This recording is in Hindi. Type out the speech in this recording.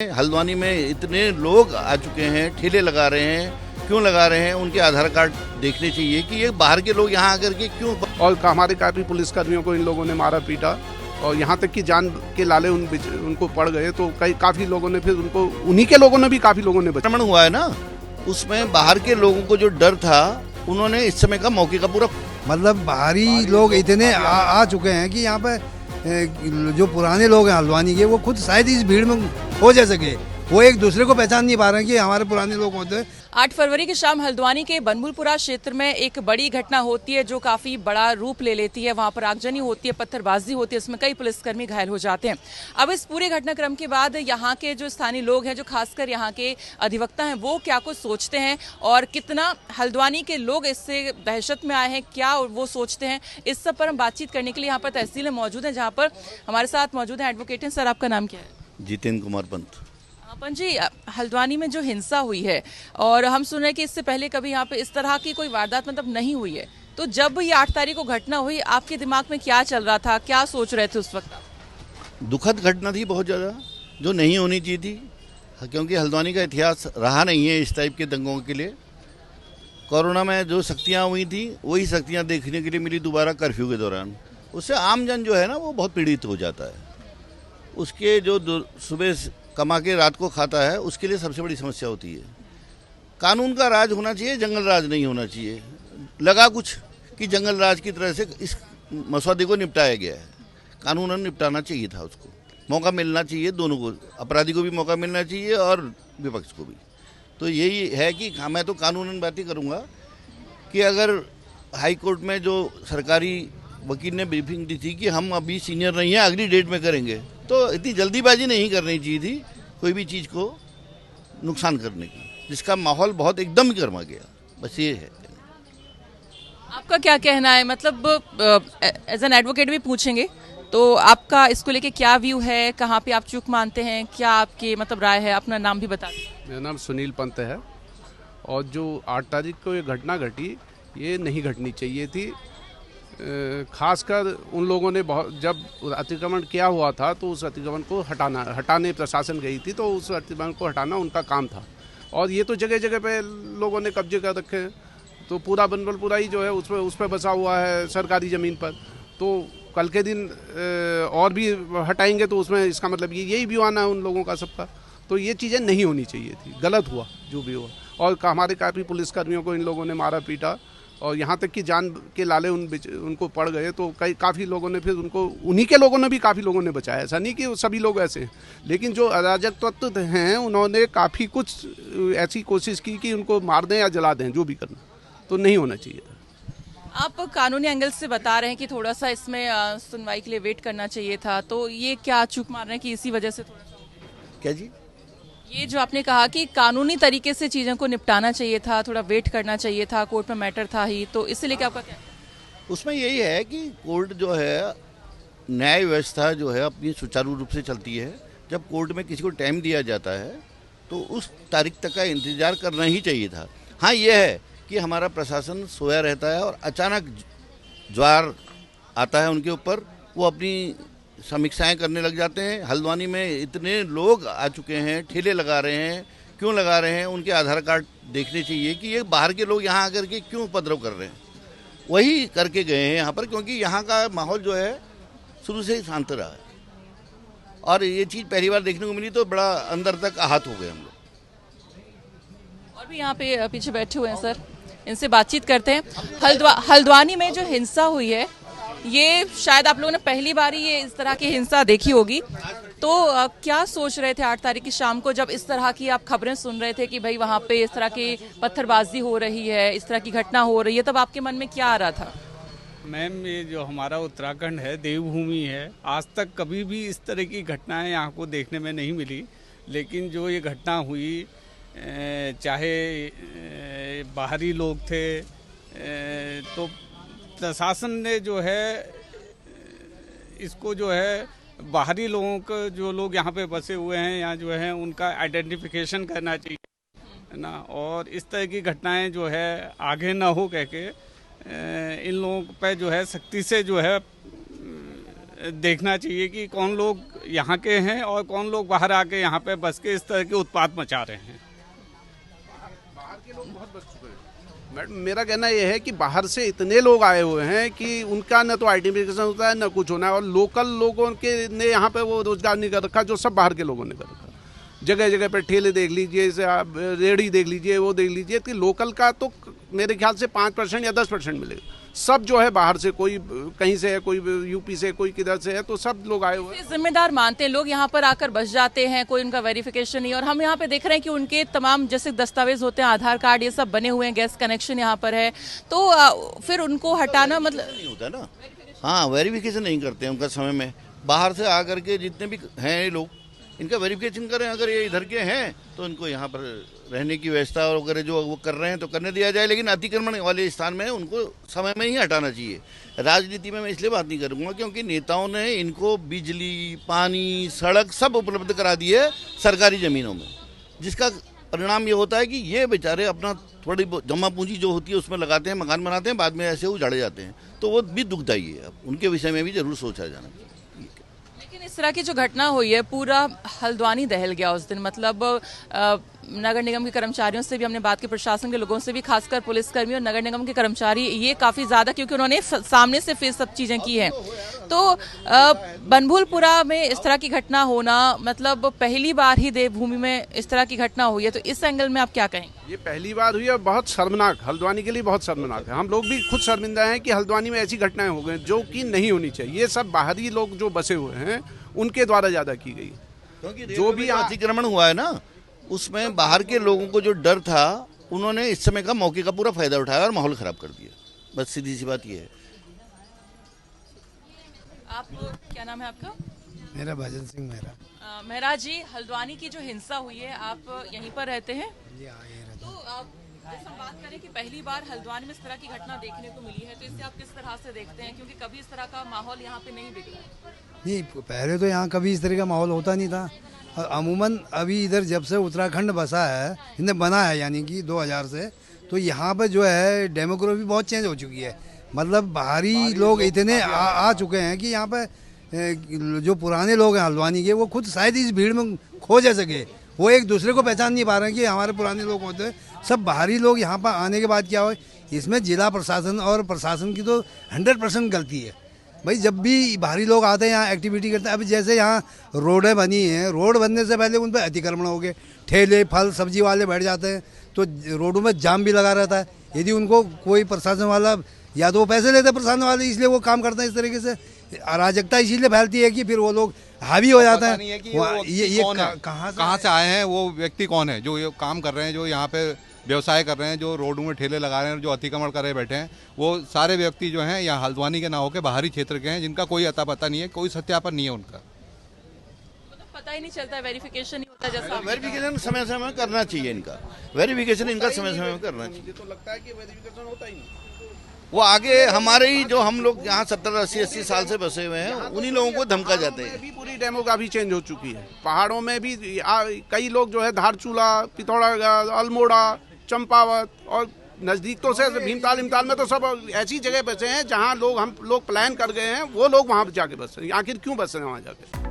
हल्द्वानी में इतने लोग आ चुके हैं, ठेले लगा रहे हैं, क्यों लगा रहे हैं? उनके आधार कार्ड देखने चाहिए कि ये बाहर के लोग यहाँ आकर के क्यों। और हमारे काफी पुलिसकर्मियों को इन लोगों ने मारा पीटा और यहाँ तक कि जान के लाले उनको पड़ गए, तो काफी लोगों ने फिर उनको, उन्हीं के लोगों ने भी काफी लोगों ने आक्रमण हुआ है ना, उसमें बाहर के लोगों को जो डर था उन्होंने इस समय का मौके का पूरा मतलब बाहरी लोग इतने आ चुके हैं कि यहाँ पे जो पुराने लोग हैं हल्द्वानी के, वो खुद शायद इस भीड़ में हो जा सके, वो एक दूसरे को पहचान नहीं पा रहे हैं कि हमारे पुराने लोग होते हैं। 8 फरवरी की शाम हल्द्वानी के बनभूलपुरा क्षेत्र में एक बड़ी घटना होती है जो काफी बड़ा रूप ले लेती है। वहां पर आगजनी होती है, पत्थरबाजी होती है, इसमें कई पुलिसकर्मी घायल हो जाते हैं। अब इस पूरे घटनाक्रम के बाद यहाँ के जो स्थानीय लोग हैं, जो खासकर यहाँ के अधिवक्ता हैं, वो क्या कुछ सोचते हैं और कितना हल्द्वानी के लोग इससे दहशत में आए हैं, क्या वो सोचते हैं, इस सब पर हम बातचीत करने के लिए यहाँ पर तहसील में मौजूद है, जहाँ पर हमारे साथ मौजूद है एडवोकेट हैं। सर, आपका नाम क्या है? जितेंद्र कुमार पंत। पंत जी, हल्द्वानी में जो हिंसा हुई है और हम सुन रहे हैं कि इससे पहले कभी यहाँ पे इस तरह की कोई वारदात मतलब नहीं हुई है, तो जब ये 8 तारीख को घटना हुई, आपके दिमाग में क्या चल रहा था, क्या सोच रहे थे उस वक्त? दुखद घटना थी बहुत ज़्यादा, जो नहीं होनी चाहिए थी, क्योंकि हल्द्वानी का इतिहास रहा नहीं है इस टाइप के दंगों के लिए। कोरोना में जो शक्तियाँ हुई थी वही शक्तियाँ देखने के लिए मिली दोबारा कर्फ्यू के दौरान। उससे आम जन जो है ना, वो बहुत पीड़ित हो जाता है। उसके जो सुबह कमा के रात को खाता है, उसके लिए सबसे बड़ी समस्या होती है। कानून का राज होना चाहिए, जंगल राज नहीं होना चाहिए। लगा कुछ कि जंगल राज की तरह से इस मसौदे को निपटाया गया है, कानूनन निपटाना चाहिए था। उसको मौका मिलना चाहिए, दोनों को, अपराधी को भी मौका मिलना चाहिए और विपक्ष को भी। तो यही है कि मैं तो कानूनन बातें करूँगा कि अगर हाई कोर्ट में जो सरकारी वकील ने ब्रीफिंग दी थी कि हम अभी सीनियर नहीं हैं, अगली डेट में करेंगे, तो इतनी जल्दीबाजी नहीं करनी चाहिए थी कोई भी चीज़ को नुकसान करने की, जिसका माहौल बहुत एकदम गर्मा गया। बस ये है। आपका क्या कहना है, मतलब एज एन एडवोकेट भी पूछेंगे, तो आपका इसको लेके क्या व्यू है, कहाँ पे आप चूक मानते हैं, क्या आपकी मतलब राय है? अपना नाम भी बता दें। मेरा नाम सुनील पंत है और जो 8 तारीख को ये घटना घटी, ये नहीं घटनी चाहिए थी। खासकर उन लोगों ने जब अतिक्रमण किया हुआ था तो उस अतिक्रमण को हटाने प्रशासन गई थी, तो उस अतिक्रमण को हटाना उनका काम था। और ये तो जगह जगह पे लोगों ने कब्जे कर रखे हैं, तो पूरा बनभूलपुरा ही जो है उस पर बसा हुआ है सरकारी ज़मीन पर। तो कल के दिन और भी हटाएंगे तो उसमें इसका मतलब यही भी आना है उन लोगों का सबका। तो ये चीज़ें नहीं होनी चाहिए थी, गलत हुआ जो भी हुआ। और हमारे काफ़ी पुलिसकर्मियों को इन लोगों ने मारा पीटा और यहाँ तक कि जान के लाले उनको पड़ गए, तो काफ़ी लोगों ने फिर उनको, उन्हीं के लोगों ने भी काफ़ी लोगों ने बचाया। ऐसा नहीं कि सभी लोग ऐसे हैं, लेकिन जो अराजक तत्व हैं उन्होंने काफ़ी कुछ ऐसी कोशिश की कि उनको मार दें या जला दें, जो भी करना, तो नहीं होना चाहिए था। आप कानूनी एंगल से बता रहे हैं कि थोड़ा सा इसमें सुनवाई के लिए वेट करना चाहिए था, तो ये क्या चूक मार रहे हैं कि इसी वजह से थोड़ा सा? क्या जी? ये जो आपने कहा कि कानूनी तरीके से चीज़ों को निपटाना चाहिए था, थोड़ा वेट करना चाहिए था, कोर्ट में मैटर था ही, तो इससे लेकर आपका क्या? उसमें यही है कि कोर्ट जो है, न्याय व्यवस्था जो है अपनी सुचारू रूप से चलती है। जब कोर्ट में किसी को टाइम दिया जाता है तो उस तारीख तक का इंतजार करना ही चाहिए था। हाँ, ये है कि हमारा प्रशासन सोया रहता है और अचानक ज्वार आता है उनके ऊपर, वो अपनी समीक्षाएं करने लग जाते हैं। हल्द्वानी में इतने लोग आ चुके हैं, ठेले लगा रहे हैं, क्यों लगा रहे हैं? उनके आधार कार्ड देखने चाहिए कि ये बाहर के लोग यहाँ आकर के क्यों उपद्रव कर रहे हैं। वही करके गए हैं यहाँ पर, क्योंकि यहाँ का माहौल जो है शुरू से ही शांत रहा है और ये चीज़ पहली बार देखने को मिली, तो बड़ा अंदर तक आहत हो गए हम लोग। और भी यहाँ पे पीछे बैठे हुए हैं सर, इनसे बातचीत करते हैं। हल्द्वानी में जो हिंसा हुई है, ये शायद आप लोगों ने पहली बार ही ये इस तरह की हिंसा देखी होगी, तो क्या सोच रहे थे 8 तारीख की शाम को, जब इस तरह की आप खबरें सुन रहे थे कि भाई वहाँ पे इस तरह की पत्थरबाजी हो रही है, इस तरह की घटना हो रही है, तब आपके मन में क्या आ रहा था? मैम, ये जो हमारा उत्तराखंड है, देवभूमि है, आज तक कभी भी इस तरह की घटनाएं यहाँ को देखने में नहीं मिली। लेकिन जो ये घटना हुई, चाहे बाहरी लोग थे, तो प्रशासन ने जो है इसको जो है बाहरी लोगों को, जो लोग यहाँ पे बसे हुए हैं या जो है, उनका आइडेंटिफिकेशन करना चाहिए, है ना। और इस तरह की घटनाएं जो है आगे ना हो कह के इन लोगों पे जो है सख्ती से जो है देखना चाहिए कि कौन लोग यहाँ के हैं और कौन लोग बाहर आके यहाँ पे बस के इस तरह के उत्पात मचा रहे हैं। बाहर के लोग बहुत बच चुके हैं मैडम। मेरा कहना यह है कि बाहर से इतने लोग आए हुए हैं कि उनका न तो आइडेंटिफिकेशन होता है न कुछ होना है, और लोकल लोगों के ने यहाँ पे वो रोजगार नहीं कर रखा जो सब बाहर के लोगों ने कर रखा। जगह जगह पे ठेले देख लीजिए, जैसे आप रेहड़ी देख लीजिए, वो देख लीजिए कि लोकल का तो मेरे ख्याल से 5% या 10% मिलेगा। सब जो है बाहर से, कोई कहीं से है, कोई यूपी से, कोई किधर से है, तो सब लोग आए हुए हैं। जिम्मेदार मानते हैं लोग यहाँ पर आकर बस जाते हैं, कोई उनका वेरिफिकेशन नहीं। और हम यहाँ पे देख रहे हैं कि उनके तमाम जैसे दस्तावेज होते हैं, आधार कार्ड, ये सब बने हुए हैं, गैस कनेक्शन यहाँ पर है, तो फिर उनको हटाना मतलब नहीं होता ना। हाँ, वेरिफिकेशन नहीं करते हैं उनका समय में। बाहर से आकर के जितने भी हैं ये लोग, इनका वेरिफिकेशन करें। अगर ये इधर के हैं तो इनको यहाँ पर रहने की व्यवस्था वगैरह जो वो कर रहे हैं तो करने दिया जाए, लेकिन अतिक्रमण वाले स्थान में उनको समय में ही हटाना चाहिए। राजनीति में मैं इसलिए बात नहीं करूँगा क्योंकि नेताओं ने इनको बिजली, पानी, सड़क सब उपलब्ध करा दी है सरकारी ज़मीनों में, जिसका परिणाम ये होता है कि ये बेचारे अपना थोड़ी जमा पूंजी जो होती है उसमें लगाते हैं, मकान बनाते हैं, बाद में ऐसे उजाड़े जाते हैं। तो वो भी दुखदायी है। उनके विषय में भी जरूर सोचा जाना चाहिए। लेकिन इस तरह की जो घटना हुई है, पूरा हल्द्वानी दहल गया उस दिन। मतलब नगर निगम के कर्मचारियों से भी हमने बात की, प्रशासन के लोगों से भी, खासकर पुलिसकर्मी और नगर निगम के कर्मचारी ये काफ़ी ज़्यादा, क्योंकि उन्होंने सामने से फिर सब चीज़ें की हैं। तो बनभूलपुरा में इस तरह की घटना होना, मतलब पहली बार ही देवभूमि में इस तरह की घटना हुई है, तो इस एंगल में आप क्या कहेंगे? ये पहली बार हुई है, बहुत शर्मनाक, हल्द्वानी के लिए बहुत शर्मनाक है। हम लोग भी खुद शर्मिंदा हैं कि हल्द्वानी में ऐसी घटनाएं हो गई जो कि नहीं होनी चाहिए। ये सब बाहरी लोग जो बसे हुए हैं उनके द्वारा ज़्यादा की गई। क्योंकि जो भी अतिक्रमण हुआ है ना, उसमें बाहर के लोगों को जो डर था, उन्होंने इस समय का मौके का पूरा फायदा उठाया और माहौल खराब कर दिया। बस सीधी सी बात ये है। आप क्या नाम है आपका? मेरा भजन सिंह मेहरा। मेहरा जी, हल्द्वानी की जो हिंसा हुई है, आप यहीं पर रहते हैं? तो इस हम बात करें कि पहली बार हल्द्वानी में इस तरह की घटना देखने को मिली है, तो इसे आप किस तरह से देखते हैं? क्योंकि कभी इस तरह का माहौल यहाँ पे नहीं बिगड़ा है। नहीं, पहले तो यहाँ कभी इस तरह का माहौल होता नहीं था। और अमूमन अभी इधर जब से उत्तराखंड बसा है, इन्हें बना है यानी कि 2000 से, तो यहाँ पर जो है डेमोग्राफी बहुत चेंज हो चुकी है। मतलब बाहरी लोग इतने आ चुके हैं कि यहाँ पर जो पुराने लोग हैं हल्द्वानी के, वो खुद शायद इस भीड़ में खो जा सके। वो एक दूसरे को पहचान नहीं पा रहे हैं कि हमारे पुराने लोग होते हैं। सब बाहरी लोग यहाँ पर आने के बाद क्या हो, इसमें जिला प्रशासन और प्रशासन की तो 100% गलती है। भाई जब भी बाहरी लोग आते हैं यहाँ एक्टिविटी करते हैं, अभी जैसे यहाँ रोडें बनी हैं, रोड बनने से पहले उन पर अतिक्रमण हो गए, ठेले फल सब्जी वाले बैठ जाते हैं, तो रोडों में जाम भी लगा रहता है। यदि उनको कोई प्रशासन वाला, या तो वो पैसे लेते हैं प्रशासन वाले, इसलिए वो काम करते हैं इस तरीके से। अराजकता इसीलिए फैलती है कि फिर वो लोग हावी हो जाते हैं। ये कहाँ से आए हैं, वो व्यक्ति कौन है जो ये काम कर रहे हैं, जो यहाँ पे व्यवसाय कर रहे हैं, जो रोडों में ठेले लगा रहे हैं, जो अतिक्रमण करे बैठे हैं, वो सारे व्यक्ति जो हैं यहाँ हल्द्वानी के ना होकर बाहरी क्षेत्र के हैं, जिनका कोई अता पता नहीं है, कोई सत्यापन नहीं है उनका। पता ही नहीं चलता, वेरिफिकेशन नहीं होता। जैसा वेरिफिकेशन समय समय में करना चाहिए इनका, वेरिफिकेशन इनका समय समय में करना चाहिए। मुझे तो लगता है कि वेरिफिकेशन होता ही नहीं। वो आगे हमारे ही जो हम लोग यहाँ 70-80 साल से बसे हुए हैं, उन्हीं लोगों को धमका जाते हैं। अभी पूरी डेमोग्राफी चेंज हो चुकी है। पहाड़ों में भी कई लोग जो है धारचूला, पिथौरागढ़, अल्मोड़ा, चंपावत और नज़दीक तो से भीमताल में तो सब ऐसी जगह बसे हैं जहाँ हम लोग प्लान कर गए हैं, वो लोग वहाँ जाके बसे हैं। आखिर क्यों बसे हैं वहाँ जाके?